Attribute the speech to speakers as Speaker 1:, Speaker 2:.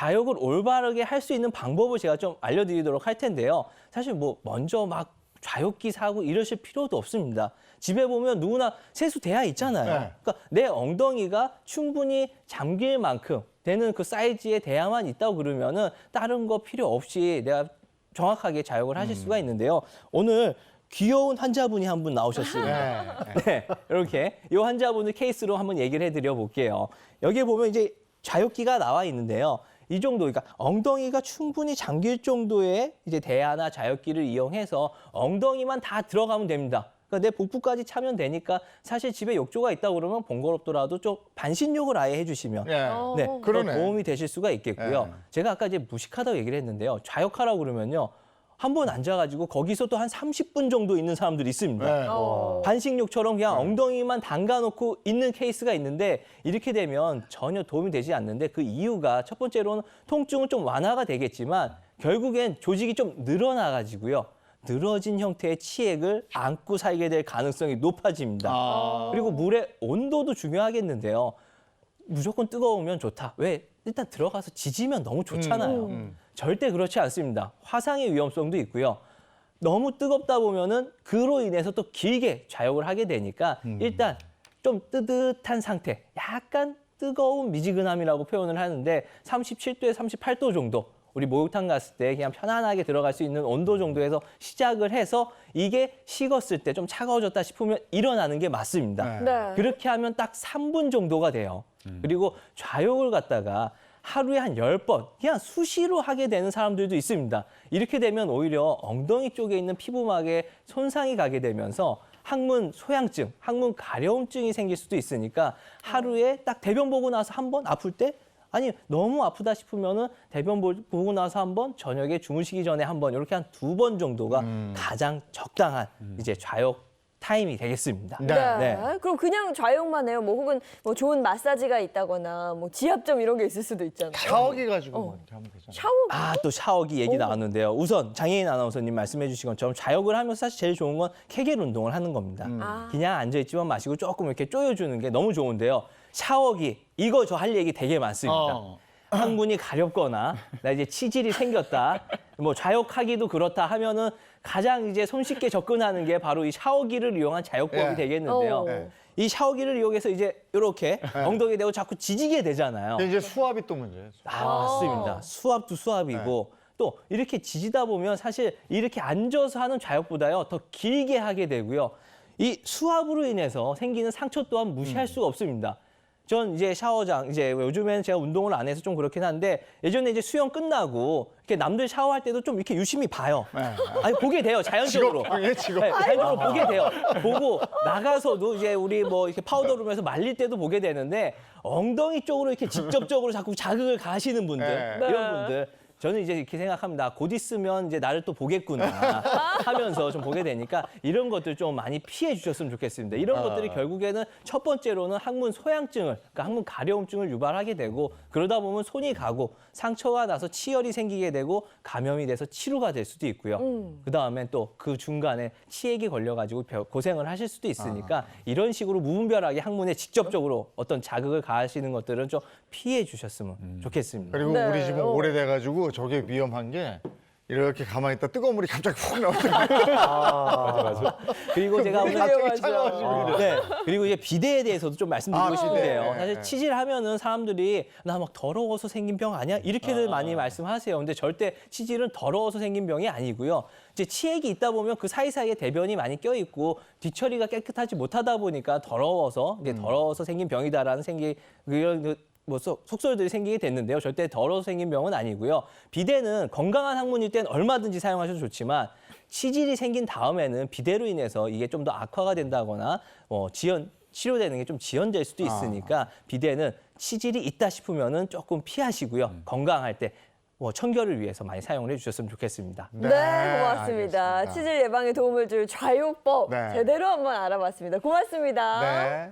Speaker 1: 좌욕을 올바르게 할 수 있는 방법을 제가 좀 알려드리도록 할 텐데요. 사실 뭐 먼저 막 좌욕기 사고 이러실 필요도 없습니다. 집에 보면 누구나 세수대야 있잖아요.
Speaker 2: 네.
Speaker 1: 그러니까 내 엉덩이가 충분히 잠길 만큼 되는 그 사이즈의 대야만 있다고 그러면은 다른 거 필요 없이 내가 정확하게 좌욕을 하실 수가 있는데요. 오늘 귀여운 환자분이 한 분 나오셨습니다. 네, 이렇게 이 환자분을 케이스로 한번 얘기를 해드려 볼게요. 여기에 보면 이제 좌욕기가 나와 있는데요. 이 정도, 그러니까 엉덩이가 충분히 잠길 정도의 이제 대야나 좌욕기를 이용해서 엉덩이만 다 들어가면 됩니다. 그러니까 내 복부까지 차면 되니까 사실 집에 욕조가 있다고 그러면 번거롭더라도 좀 반신욕을 아예 해주시면
Speaker 2: 예.
Speaker 1: 네,
Speaker 2: 그러네.
Speaker 1: 더 도움이 되실 수가 있겠고요.
Speaker 2: 네.
Speaker 1: 제가 아까 이제 무식하다고 얘기를 했는데요. 좌욕하라고 그러면요. 한 번 앉아가지고 거기서 또 한 30분 정도 있는 사람들이 있습니다.
Speaker 2: 네.
Speaker 1: 반식욕처럼 그냥 엉덩이만 담가놓고 있는 케이스가 있는데 이렇게 되면 전혀 도움이 되지 않는데 그 이유가 첫 번째로는 통증은 좀 완화가 되겠지만 결국엔 조직이 좀 늘어나가지고요. 늘어진 형태의 치액을 안고 살게 될 가능성이 높아집니다. 그리고 물의 온도도 중요하겠는데요. 무조건 뜨거우면 좋다. 왜? 일단 들어가서 지지면 너무 좋잖아요. 절대 그렇지 않습니다. 화상의 위험성도 있고요. 너무 뜨겁다 보면은 그로 인해서 또 길게 좌욕을 하게 되니까 일단 좀 뜨뜻한 상태, 약간 뜨거운 미지근함이라고 표현을 하는데 37도에 38도 정도 우리 목욕탕 갔을 때 그냥 편안하게 들어갈 수 있는 온도 정도에서 시작을 해서 이게 식었을 때 좀 차가워졌다 싶으면 일어나는 게 맞습니다.
Speaker 3: 네.
Speaker 1: 그렇게 하면 딱 3분 정도가 돼요. 그리고 좌욕을 갖다가 하루에 한 10번 그냥 수시로 하게 되는 사람들도 있습니다. 이렇게 되면 오히려 엉덩이 쪽에 있는 피부막에 손상이 가게 되면서 항문 소양증, 항문 가려움증이 생길 수도 있으니까 하루에 딱 대변 보고 나서 한 번 아플 때 아니 너무 아프다 싶으면은 대변 보고 나서 한 번, 저녁에 주무시기 전에 한 번 이렇게 한 2번 정도가 가장 적당한 이제 좌욕 타임이 되겠습니다.
Speaker 2: 네.
Speaker 3: 네. 그럼 그냥 좌욕만 해요? 뭐 혹은 뭐 좋은 마사지가 있다거나 뭐 지압점 이런 게 있을 수도 있잖아요.
Speaker 2: 샤워기 가지고 뭐 이렇게 하면 되잖아요.
Speaker 3: 샤워?
Speaker 1: 아, 또 샤워기 얘기 나왔는데요. 우선 장혜인 아나운서님 말씀해 주신 것처럼 좌욕을 하면서 사실 제일 좋은 건 케겔 운동을 하는 겁니다. 그냥 앉아있지만 마시고 조금 이렇게 쪼여주는 게 너무 좋은데요. 샤워기, 이거 저 할 얘기 되게 많습니다. 항문이 가렵거나 나 이제 치질이 생겼다. 뭐 좌욕하기도 그렇다 하면은 가장 이제 손쉽게 접근하는 게 바로 이 샤워기를 이용한 좌욕법이
Speaker 2: 예.
Speaker 1: 되겠는데요. 이 샤워기를 이용해서 이제 이렇게 엉덩이 대고 자꾸 지지게 되잖아요.
Speaker 2: 이제 수압이 또 문제예요.
Speaker 1: 맞습니다. 수압도 수압이고 또 이렇게 지지다 보면 사실 이렇게 앉아서 하는 좌욕보다요 더 길게 하게 되고요. 이 수압으로 인해서 생기는 상처 또한 무시할 수가 없습니다. 전 이제 샤워장, 이제 요즘에는 제가 운동을 안 해서 좀 그렇긴 한데 예전에 이제 수영 끝나고 이렇게 남들 샤워할 때도 좀 이렇게 유심히 봐요. 아니, 보게 돼요, 자연적으로.
Speaker 2: 직업.
Speaker 1: 네, 자연적으로 보게 돼요. 보고 나가서도 이제 우리 뭐 이렇게 파우더룸에서 말릴 때도 보게 되는데 엉덩이 쪽으로 이렇게 직접적으로 자꾸 자극을 가하시는 분들,
Speaker 2: 네.
Speaker 1: 이런 분들. 저는 이제 이렇게 생각합니다. 곧 있으면 이제 나를 또 보겠구나 하면서 좀 보게 되니까 이런 것들 좀 많이 피해 주셨으면 좋겠습니다. 이런 것들이 결국에는 첫 번째로는 항문 소양증을, 그러니까 항문 가려움증을 유발하게 되고 그러다 보면 손이 가고 상처가 나서 치열이 생기게 되고 감염이 돼서 치료가 될 수도 있고요. 그다음에 또 그 중간에 치액이 걸려가지고 고생을 하실 수도 있으니까 이런 식으로 무분별하게 항문에 직접적으로 어떤 자극을 가하시는 것들은 좀 피해 주셨으면 좋겠습니다.
Speaker 2: 그리고
Speaker 3: 네.
Speaker 2: 우리 집은 오래돼가지고 저게 위험한 게 이렇게 가만히 있다 뜨거운 물이 갑자기 훅 나오더라고요.
Speaker 1: 그리고 제가 오늘
Speaker 2: 갑자기 차가워지고 이래.
Speaker 1: 네. 그리고 이제 비대에 대해서도 좀 말씀드리고
Speaker 2: 비대.
Speaker 1: 싶은데요.
Speaker 2: 네.
Speaker 1: 사실 치질하면은 사람들이 나 막 더러워서 생긴 병 아니야? 이렇게들 많이 말씀하세요. 근데 절대 치질은 더러워서 생긴 병이 아니고요. 이제 치액이 있다 보면 그 사이사이에 대변이 많이 껴있고 뒤처리가 깨끗하지 못하다 보니까 더러워서 이제 더러워서 생긴 병이다라는 그런 뭐 속설들이 생기게 됐는데요. 절대 더러워서 생긴 병은 아니고요. 비대는 건강한 항문일 땐 얼마든지 사용하셔도 좋지만 치질이 생긴 다음에는 비대로 인해서 이게 좀 더 악화가 된다거나 치료되는 게 좀 지연될 수도 있으니까 비대는 치질이 있다 싶으면은 조금 피하시고요. 건강할 때 청결을 위해서 많이 사용을 해주셨으면 좋겠습니다.
Speaker 3: 네, 고맙습니다.
Speaker 2: 알겠습니다.
Speaker 3: 치질 예방에 도움을 줄 좌욕법
Speaker 2: 네.
Speaker 3: 제대로 한번 알아봤습니다. 고맙습니다.
Speaker 2: 네.